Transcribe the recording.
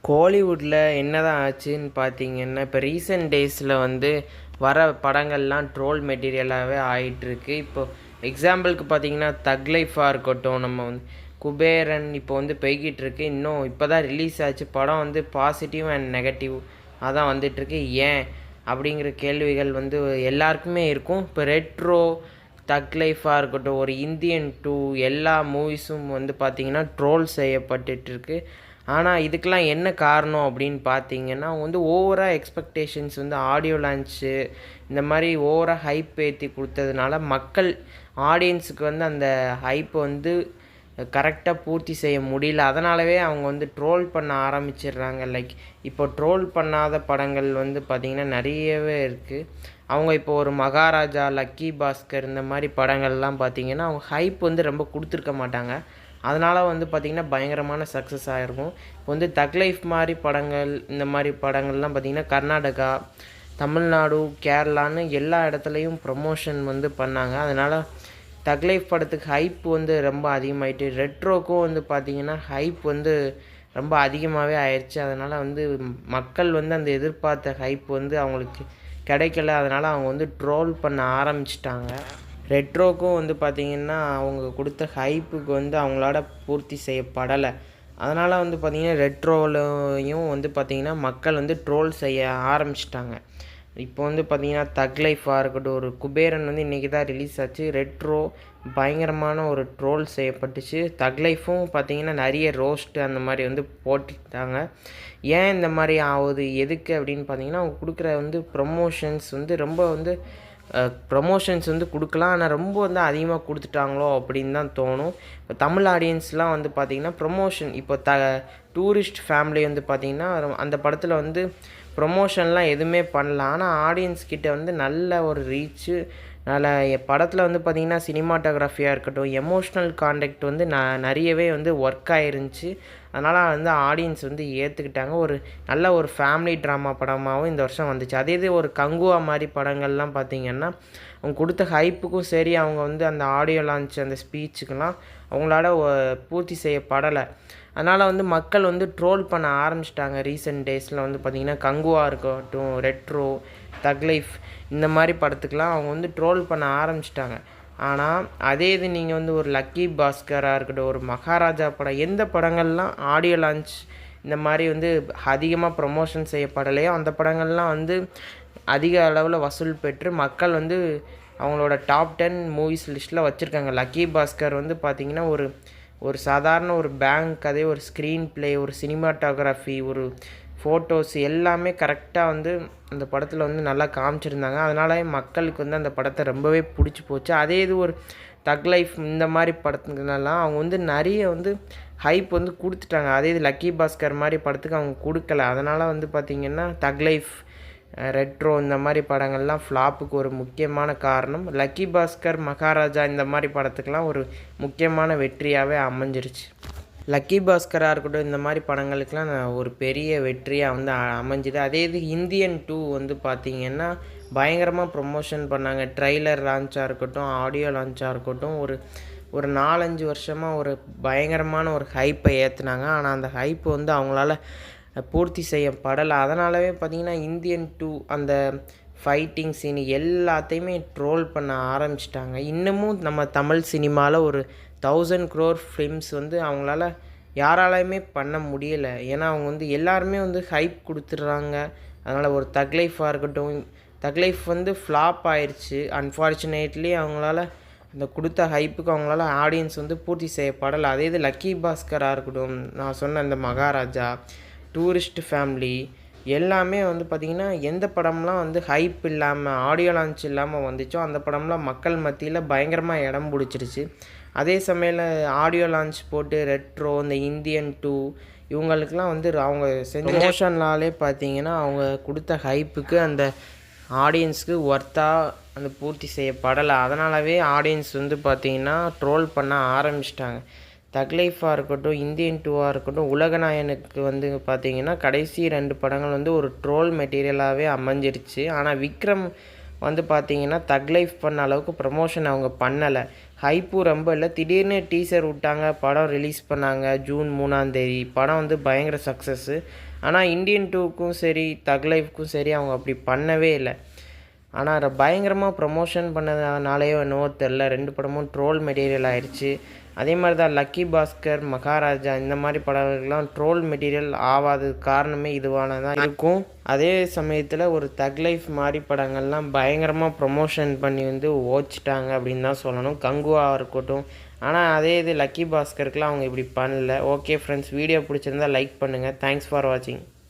கோலிவுட்டில் என்னதான் ஆச்சுன்னு பார்த்தீங்கன்னா, இப்போ ரீசெண்ட் டேஸில் வந்து வர படங்கள்லாம் ட்ரோல் மெட்டீரியலாகவே ஆயிட்டிருக்கு. இப்போ எக்ஸாம்பிளுக்கு பார்த்தீங்கன்னா, தக் லைஃபாக இருக்கட்டும், நம்ம வந்து குபேரன் இப்போ வந்து போய்கிட்டுருக்கு. இன்னும் இப்போ தான் ரிலீஸ் ஆச்சு. படம் வந்து பாசிட்டிவ் அண்ட் நெகட்டிவ் அதான் வந்துட்டுருக்கு. ஏன் அப்படிங்கிற கேள்விகள் வந்து எல்லாருக்குமே இருக்கும். இப்போ ரெட்ரோ, தக் லைஃபாக இருக்கட்டும், ஒரு இந்தியன் 2 எல்லா மூவிஸும் வந்து பார்த்திங்கன்னா ட்ரோல் செய்யப்பட்டுருக்கு. ஆனால் இதுக்கெலாம் என்ன காரணம் அப்படின்னு பார்த்தீங்கன்னா, அவங்க வந்து ஓவராக எக்ஸ்பெக்டேஷன்ஸ் வந்து ஆடியோ லான்ச்சு இந்த மாதிரி ஓவராக ஹைப் ஏற்றி கொடுத்ததுனால மக்கள் ஆடியன்ஸுக்கு வந்து அந்த ஹைப்பை வந்து கரெக்டாக பூர்த்தி செய்ய முடியல. அதனாலவே அவங்க வந்து ட்ரோல் பண்ண ஆரம்பிச்சிடுறாங்க. லைக் இப்போ ட்ரோல் பண்ணாத படங்கள் வந்து பார்த்திங்கன்னா நிறையவே இருக்குது. அவங்க இப்போ ஒரு மகாராஜா, லக்கி பாஸ்கர் இந்த மாதிரி படங்கள்லாம் பார்த்திங்கன்னா அவங்க ஹைப் வந்து ரொம்ப கொடுத்துருக்க மாட்டாங்க. அதனால் வந்து பார்த்திங்கன்னா பயங்கரமான சக்ஸஸ் ஆகிருக்கும். இப்போ வந்து தக் லைஃப் மாதிரி படங்கள், இந்த மாதிரி படங்கள்லாம் பார்த்திங்கன்னா கர்நாடகா, தமிழ்நாடு, கேரளான்னு எல்லா இடத்துலையும் ப்ரமோஷன் வந்து பண்ணாங்க. அதனால் தக் லைஃப் படத்துக்கு ஹைப் வந்து ரொம்ப அதிகமாகிட்டு, ரெட்ரோக்கும் வந்து பார்த்திங்கன்னா ஹைப் வந்து ரொம்ப அதிகமாகவே ஆயிடுச்சு. அதனால் வந்து மக்கள் வந்து அந்த எதிர்பார்த்த ஹைப் வந்து அவங்களுக்கு கிடைக்கல. அதனால் அவங்க வந்து ட்ரோல் பண்ண ஆரம்பிச்சிட்டாங்க. ரெட்ரோக்கும் வந்து பார்த்திங்கன்னா அவங்க கொடுத்த ஹைப்புக்கு வந்து அவங்களால பூர்த்தி செய்யப்படலை. அதனால் வந்து பார்த்திங்கன்னா ரெட்ரோலையும் வந்து பார்த்திங்கன்னா மக்கள் வந்து ட்ரோல் செய்ய ஆரம்பிச்சிட்டாங்க. இப்போ வந்து பார்த்திங்கன்னா தக் லைஃபாக இருக்கட்டும், ஒரு குபேரன் வந்து இன்றைக்கி தான் ரிலீஸ் ஆச்சு. ரெட்ரோ பயங்கரமான ஒரு ட்ரோல் செய்யப்பட்டுச்சு. தக் லைஃபும் பார்த்திங்கன்னா நிறைய ரோஸ்ட்டு அந்த மாதிரி வந்து போட்டுட்டாங்க. ஏன் இந்த மாதிரி ஆகுது, எதுக்கு அப்படின்னு பார்த்திங்கன்னா அவங்க கொடுக்குற வந்து ப்ரமோஷன்ஸ் வந்து ரொம்ப வந்து ப்ரமோஷன்ஸ் வந்து கொடுக்கலாம். ஆனால் ரொம்ப வந்து அதிகமாக கொடுத்துட்டாங்களோ அப்படின்னு தான் தோணும். இப்போ தமிழ் ஆடியன்ஸ்லாம் வந்து பார்த்திங்கன்னா ப்ரொமோஷன் இப்போ டூரிஸ்ட் ஃபேமிலி வந்து பார்த்திங்கன்னா அந்த படத்தில் வந்து ப்ரொமோஷன்லாம் எதுவுமே பண்ணல. ஆனால் ஆடியன்ஸ் கிட்ட வந்து நல்ல ஒரு ரீச்சு, நல்ல படத்தில் வந்து பார்த்திங்கன்னா சினிமாட்டோகிராஃபியாக இருக்கட்டும், எமோஷ்னல் கான்டெக்ட் வந்து நிறையவே வந்து ஒர்க் ஆகிருந்துச்சி. அதனால் வந்து ஆடியன்ஸ் வந்து ஏற்றுக்கிட்டாங்க. ஒரு நல்ல ஒரு ஃபேமிலி ட்ராமா படமாகவும் இந்த வருஷம் வந்துச்சு. அதே இது ஒரு கங்குவா மாதிரி படங்கள்லாம் பார்த்திங்கன்னா அவங்க கொடுத்த ஹைப்புக்கும் சரி, அவங்க வந்து அந்த ஆடியோ லான்ச் அந்த ஸ்பீச்சுக்கெலாம் அவங்களால பூர்த்தி செய்யப்படலை. அதனால் வந்து மக்கள் வந்து ட்ரோல் பண்ண ஆரம்பிச்சிட்டாங்க. ரீசெண்ட் டேஸில் வந்து பார்த்திங்கன்னா கங்குவா இருக்கட்டும், ரெட்ரோ, தக் லைஃப் இந்த மாதிரி படத்துக்கெலாம் அவங்க வந்து ட்ரோல் பண்ண ஆரம்பிச்சிட்டாங்க. ஆனால் அதே இது நீங்கள் வந்து ஒரு லக்கி பாஸ்கராக இருக்கட்டும், ஒரு மகாராஜா படம், எந்த படங்கள்லாம் ஆடியோ லான்ச் இந்த மாதிரி வந்து அதிகமாக ப்ரமோஷன் செய்யப்படலையோ அந்த படங்கள்லாம் வந்து அதிக அளவில் வசூல் பெற்று மக்கள் வந்து அவங்களோட டாப் 10 மூவிஸ் லிஸ்ட்டில் வச்சுருக்காங்க. லக்கி பாஸ்கர் வந்து பார்த்திங்கன்னா ஒரு சாதாரண ஒரு பேங்க் கதை, ஒரு ஸ்க்ரீன் ப்ளே, ஒரு சினிமாட்டோகிராஃபி, ஒரு ஃபோட்டோஸ் எல்லாமே கரெக்டாக வந்து அந்த படத்தில் வந்து நல்லா காமிச்சிருந்தாங்க. அதனால மக்களுக்கு வந்து அந்த படத்தை ரொம்பவே பிடிச்சி போச்சு. அதே இது ஒரு தக் லைஃப் இந்த மாதிரி படத்துக்குனாலாம் அவங்க வந்து நிறைய வந்து ஹைப் வந்து கொடுத்துட்டாங்க. அதே இது லக்கி பாஸ்கர் மாதிரி படத்துக்கு அவங்க கொடுக்கல. அதனால் வந்து பார்த்திங்கன்னா தக் லைஃப், ரெட்ரோ இந்த மாதிரி படங்கள்லாம் ஃப்ளாப்புக்கு ஒரு முக்கியமான காரணம். லக்கி பாஸ்கர், மகாராஜா இந்த மாதிரி படத்துக்கெலாம் ஒரு முக்கியமான வெற்றியாகவே அமைஞ்சிருச்சு. லக்கி பாஸ்கராக இருக்கட்டும், இந்த மாதிரி படங்களுக்கெலாம் ஒரு பெரிய வெற்றியாக வந்து அமைஞ்சுது. அதே இது இந்தியன் 2 வந்து பார்த்திங்கன்னா பயங்கரமாக ப்ரொமோஷன் பண்ணாங்க. ட்ரெய்லர் லான்ச்சாக இருக்கட்டும், ஆடியோ லான்ச்சாக இருக்கட்டும், ஒரு 4-5 வருஷமாக ஒரு பயங்கரமான ஒரு ஹைப்பை ஏற்றுனாங்க. ஆனால் அந்த ஹைப்பு வந்து அவங்களால பூர்த்தி செய்யப்படலை. அதனாலவே பார்த்திங்கன்னா இந்தியன் 2 அந்த ஃபைட்டிங் சீன் எல்லாத்தையுமே ட்ரோல் பண்ண ஆரம்பிச்சிட்டாங்க. இன்னமும் நம்ம தமிழ் சினிமாவில் ஒரு 1000 crore ஃபிலிம்ஸ் வந்து அவங்களால யாராலையுமே பண்ண முடியலை. ஏன்னா அவங்க வந்து எல்லாருமே வந்து ஹைப் கொடுத்துட்றாங்க. அதனால் ஒரு தக் லைஃபாக இருக்கட்டும், தக் லைஃப் வந்து ஃப்ளாப் ஆயிடுச்சு. அன்ஃபார்ச்சுனேட்லி அவங்களால அந்த கொடுத்த ஹைப்புக்கு அவங்களால ஆடியன்ஸ் வந்து பூர்த்தி செய்யப்படலை. அதே இது லக்கி பாஸ்கராக இருக்கட்டும், நான் சொன்ன அந்த மகாராஜா, டூரிஸ்ட் ஃபேமிலி எல்லாமே வந்து பார்த்திங்கன்னா எந்த படம்லாம் வந்து ஹைப் இல்லாமல், ஆடியோ லான்ச் இல்லாமல் வந்துச்சோ அந்த படம்லாம் மக்கள் மத்தியில் பயங்கரமாக இடம் பிடிச்சிருச்சு. அதே சமயம் ஆடியோ லான்ச் போட்டு ரெட்ரோ, இந்த இந்தியன் 2 இவங்களுக்கெலாம் வந்து அவங்க செஞ்ச ப்ரமோஷன்னாலே பார்த்திங்கன்னா அவங்க கொடுத்த ஹைப்புக்கு அந்த ஆடியன்ஸுக்கு ஒர்த்தாக அந்த பூர்த்தி செய்யப்படலை. அதனாலவே ஆடியன்ஸ் வந்து பார்த்திங்கன்னா ட்ரோல் பண்ண ஆரம்பிச்சிட்டாங்க. தக் லைஃபாக இருக்கட்டும், இந்தியன் 2ஆக இருக்கட்டும், உலகநாயனுக்கு வந்து பார்த்திங்கன்னா கடைசி 2 படங்கள் வந்து ஒரு ட்ரோல் மெட்டீரியலாகவே அமைஞ்சிருச்சு. ஆனால் விக்ரம் வந்து பார்த்திங்கன்னா தக் லைஃப் பண்ண அளவுக்கு ப்ரமோஷன் அவங்க பண்ணலை. ஹைப்பும் ரொம்ப இல்லை. திடீர்னு டீசர் விட்டாங்க, படம் ரிலீஸ் பண்ணாங்க ஜூன் 3ஆம் தேதி. படம் வந்து பயங்கர சக்ஸஸ்ஸு. ஆனால் இந்தியன் 2க்கும் சரி தக் லைஃப்க்கும் சரி அவங்க அப்படி பண்ணவே இல்லை. ஆனால் அதை பயங்கரமாக ப்ரமோஷன் பண்ணதுனாலேயோ என்னவோ தெரில, 2 படமும் ட்ரோல் மெட்டீரியல் ஆயிடுச்சு. அதே மாதிரி தான் லக்கி பாஸ்கர், மகாராஜா இந்த மாதிரி படங்கள்லாம் ட்ரோல் மெட்டீரியல் ஆகாததுக்கு காரணமே இதுவானதான் இருக்கும். அதே சமயத்தில் ஒரு தக் லைஃப் மாதிரி படங்கள்லாம் பயங்கரமாக ப்ரமோஷன் பண்ணி வந்து ஓச்சிட்டாங்க அப்படின்னு தான் சொல்லணும், கங்குவாக இருக்கட்டும். ஆனால் அதே இது லக்கி பாஸ்கருக்குலாம் அவங்க இப்படி பண்ணல. ஓகே ஃப்ரெண்ட்ஸ், வீடியோ பிடிச்சிருந்தா லைக் பண்ணுங்கள். தேங்க்ஸ் ஃபார் வாட்சிங்.